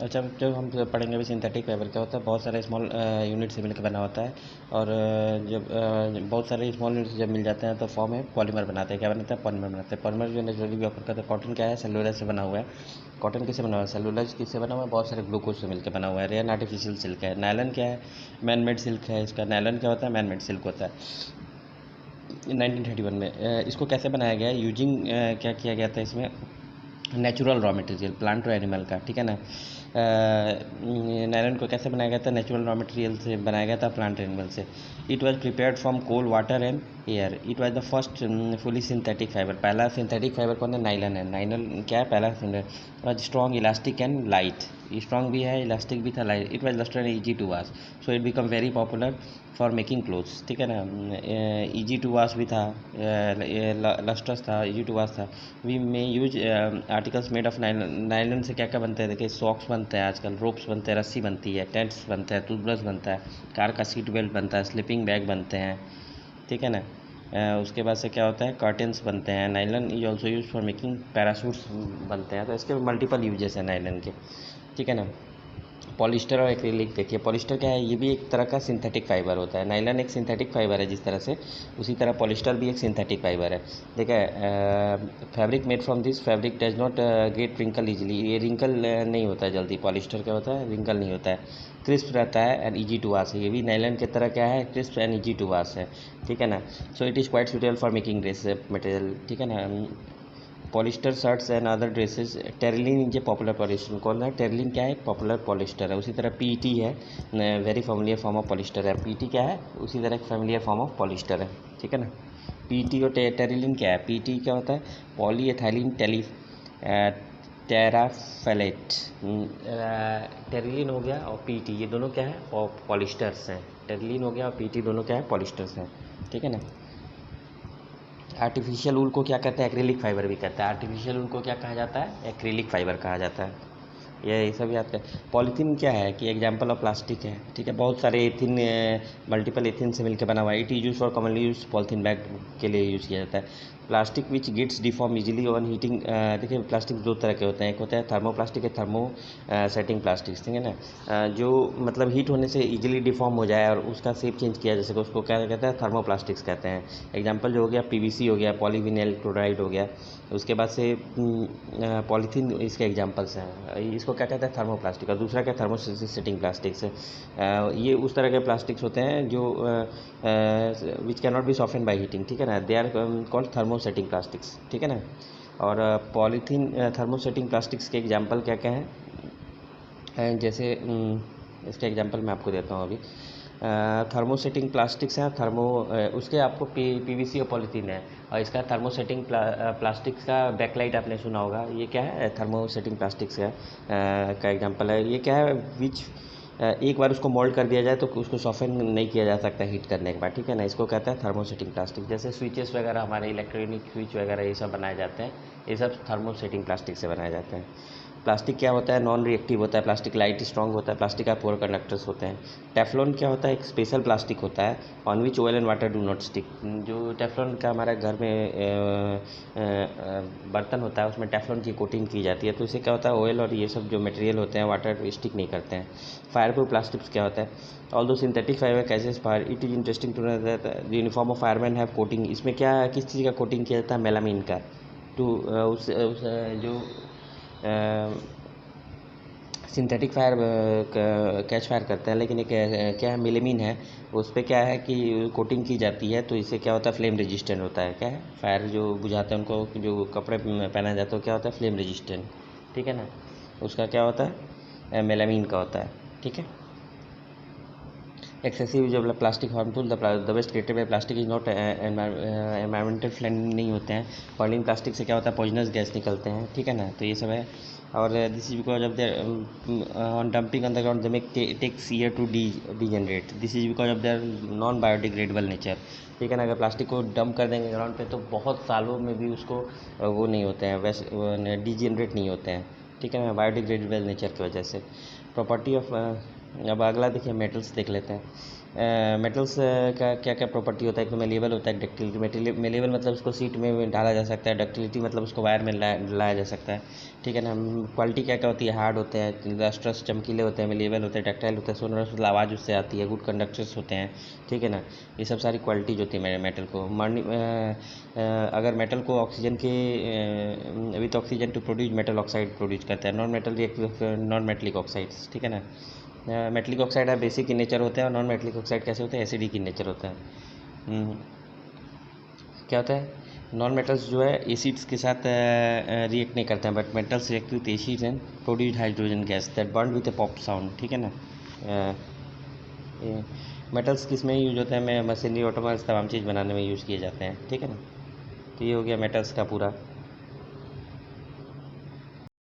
अच्छा, जो हम पढ़ेंगे अभी सिंथेटिक फाइबर क्या होता है, बहुत सारे स्मॉल यूनिट से मिलकर बना होता है। और जब बहुत सारे स्मॉल यूनिट जब मिल जाते हैं तो फॉर्म में पॉलीमर बनाते हैं। क्या बनाते हैं? पॉलीमर बनाते हैं। पॉलीमर जो नेचुरली भी ऑफर करते हैं। कॉटन क्या है? सेलुलोज से बना हुआ है। कॉटन किससे बना हुआ है? सेलुलोज किससे बना हुआ है? बहुत सारे ग्लूकोज से मिलकर बना हुआ है। रेयन आर्टिफिशियल सिल्क है। नायलन क्या है? मैन मेड सिल्क है इसका। नायलन क्या होता है? मैन मेड सिल्क होता है। 1931 में इसको कैसे बनाया गया है? यूजिंग क्या किया गया था इसमें? नेचुरल रॉ मटेरियल, प्लांट और एनिमल का, ठीक है ना। नायलॉन को कैसे बनाया गया था? नेचुरल रॉ मटेरियल से बनाया गया था, प्लांट एनिमल से। It was prepared from coal, water and air. It was the first fully synthetic fibre. पहला सिंथेटिक फाइबर कौन है? नाइलन है। नाइलन क्या है? पहला strong, elastic and light. Strong भी है, इलास्टिक भी था, light. It was lustre and easy to wash, so it become very popular for making clothes, ठीक है ना। ईजी टू वॉश भी था, लस्टर्स था, ईजी टू वॉश था। We may use articles made of nylon. Nylon से क्या क्या बनते हैं? देखिए, सॉक्स बनते हैं आजकल, रोप्स बनते हैं, रस्सी बनती है, टेंट्स बनते हैं, टूथब्रश बनता है, कार का सीट बेल्ट बनता है, स्लीपिंग बैग बनते हैं, ठीक है ना। उसके बाद से क्या होता है? कर्टेंस बनते हैं। Nylon is also use for making parachutes बनते हैं। तो इसके मल्टीपल यूजेस हैं नाइलन के, ठीक है ना। पॉलिस्टर और एक्रिलिक देखिए, पॉलिस्टर क्या है? ये भी एक तरह का सिंथेटिक फाइबर होता है। नाइलन एक सिंथेटिक फाइबर है जिस तरह से, उसी तरह पॉलिस्टर भी एक सिंथेटिक फाइबर है। देखिए, fabric made from this fabric does not get wrinkle easily. ये रिंकल नहीं होता है जल्दी। पॉलिस्टर क्या होता है? रिंकल नहीं होता है, क्रिस्प रहता है एंड ईजी टू वॉश है। ये भी नाइलन की तरह क्या है? Crisp and easy to wash है, ठीक है ना। So it is quite suitable for making dress material, ठीक है ना। Polyester shirts and other dresses. Terylene is a popular polyester. कौन है? टेरिलिन क्या है? एक पॉपुलर पॉलिस्टर है। उसी तरह पीटी है, very familiar form of polyester है। पीटी क्या है? उसी तरह एक फेमिलियर फॉर्म ऑफ पॉलिस्टर है, ठीक है ना। पीटी और टेरिलिन क्या है? पीटी क्या होता है? पॉलीएथाइलिन टेराफेलेट। टेरिलिन हो गया और पीटी, ये दोनों क्या है? और पॉलिस्टर्स हैं। टेरिलिन हो गया और पीटी दोनों क्या है? पॉलिस्टर्स हैं, ठीक है ना। आर्टिफिशियल ऊल को क्या कहते हैं? एक्रिलिक फाइबर भी कहते हैं। आर्टिफिशियल ऊल को क्या कहा जाता है? एक्रिलिक फाइबर कहा जाता है। ये सब याद कर। पॉलीथीन क्या है? कि एग्जाम्पल ऑफ प्लास्टिक है, ठीक है। बहुत सारे एथिन, मल्टीपल एथिन से मिलकर बना हुआ है। It is use for commonly use polythene bag के लिए यूज़ किया जाता है। Plastic which gets deform easily on heating. देखिए, प्लास्टिक दो तरह के होते हैं। एक होता है थर्मोप्लास्टिक, एक थर्मो सेटिंग प्लास्टिक, ठीक है ना। जो मतलब हीट होने से इजीली डिफॉर्म हो जाए और उसका शेप चेंज किया जा सके, उसको क्या कहते हैं? थर्मोप्लास्टिक्स कहते हैं। एग्जाम्पल जो हो गया पीवीसी हो गया, पॉलीविनाइल क्लोराइड हो गया। उसके बाद से पॉलीथीन इसके एग्जाम्पल्स हैं। इसको क्या कहते हैं? थर्मोप्लास्टिक। और दूसरा क्या? Thermosetting plastics. ये उस तरह के प्लास्टिक्स होते हैं जो which can not be soften by heating, ठीक है ना। They are called thermosetting plastics, ठीक है ना। और पॉलीथीन थर्मोसेटिंग प्लास्टिक्स के एग्जाम्पल क्या क्या हैं? जैसे इसके एग्जाम्पल मैं आपको देता हूँ अभी। थर्मोसेटिंग प्लास्टिक्स हैं, उसके आपको पीवीसी और पॉलीथीन है। और इसका थर्मोसेटिंग प्लास्टिक्स का बैकलाइट आपने सुना होगा। ये क्या है? थर्मोसेटिंग प्लास्टिक्स का एग्जांपल है। ये क्या है? विच एक बार उसको मोल्ड कर दिया जाए तो उसको सॉफ्टन नहीं किया जा सकता हीट करने के बाद, ठीक है ना। इसको कहते हैं थर्मोसेटिंग प्लास्टिक। जैसे स्विचेस वगैरह, हमारे इलेक्ट्रॉनिक स्विच वगैरह ये सब बनाए जाते हैं, ये सब थर्मोसेटिंग प्लास्टिक से बनाए जाते हैं। प्लास्टिक क्या होता है? नॉन रिएक्टिव होता है। प्लास्टिक लाइट स्ट्रॉन्ग होता है। प्लास्टिक का पोअर कंडक्टर्स होते हैं। टेफ्लॉन क्या होता है? एक स्पेशल प्लास्टिक होता है on which oil and water do not stick. जो टेफ्लॉन का हमारे घर में बर्तन होता है, उसमें टेफ्लॉन की कोटिंग की जाती है, तो इससे क्या होता है? ऑयल और ये सब जो मटेरियल होते हैं वाटर स्टिक नहीं करते हैं। फायर प्रूफ प्लास्टिक्स क्या होता है? Although synthetic fibre catches fire, it is interesting to know that the uniform of fireman have coating. इसमें क्या, किस चीज़ का कोटिंग किया जाता है? मेलामीन का। टू उस जो सिंथेटिक फायर कैच फायर करते हैं, लेकिन एक क्या है? मेलेमिन है, उस पर क्या है कि कोटिंग की जाती है, तो इससे क्या होता है? फ्लेम रेजिस्टेंट होता है। क्या है? फायर जो बुझाते हैं उनको जो कपड़े पहना जाता है क्या होता है? फ्लेम रेजिस्टेंट, ठीक है ना। उसका क्या होता है? मेलामीन का होता है, ठीक है। एक्सेसिव जो plastic harmful, the waste created by plastic is not environmental friendly नहीं होते हैं। बर्निंग प्लास्टिक से क्या होता है? पॉइजनस गैस निकलते हैं, ठीक है ना। तो ये सब है। और this is because of their own dumping on the ground they make takes year to degenerate. This is because of their non biodegradable nature, ठीक है ना। अगर प्लास्टिक को डंप कर देंगे ग्राउंड पे तो बहुत सालों में भी उसको वो नहीं होते हैं, वैसे डीजनरेट नहीं होते हैं, ठीक है ना, बायोडिग्रेडेबल नेचर की वजह से। प्रॉपर्टी ऑफ अब अगला देखिए, मेटल्स देख लेते हैं। मेटल्स का क्या क्या प्रॉपर्टी होता है, एक तो मेलेबल होता है, डक्टिलिटी। मेलेबल मतलब उसको सीट में डाला जा सकता है, डक्टिलिटी मतलब उसको वायर में लाया जा सकता है, ठीक है ना। क्वालिटी क्या क्या होती है, हार्ड होते हैं, लस्ट्रस चमकीले होते हैं, मेलेबल होते हैं, डक्टाइल होते हैं, सोनरस मतलब आवाज़ उससे आती है, गुड कंडक्टर्स होते हैं, ठीक है ना। ये सब सारी क्वालिटीज होती है मेरे मेटल को। अगर मेटल को ऑक्सीजन के with oxygen to produce metal oxide produce करता है, non metal react with non metallic oxides, ठीक है ना। मेटलिक ऑक्साइड है बेसिक इन नेचर होता है, और नॉन मेटलिक ऑक्साइड कैसे होते हैं, एसिडिक इन नेचर होता है। क्या होता है, नॉन मेटल्स जो है एसिड्स के साथ रिएक्ट नहीं करते हैं, but metals react with acids and produce hydrogen gas that burn with A pop sound, ठीक है ना। मेटल्स किस में यूज होते हैं, मैं मशीनरी ऑटोमोबाइल्स तमाम चीज़ बनाने में यूज़ किए जाते हैं, ठीक है ना। तो ये हो गया मेटल्स का पूरा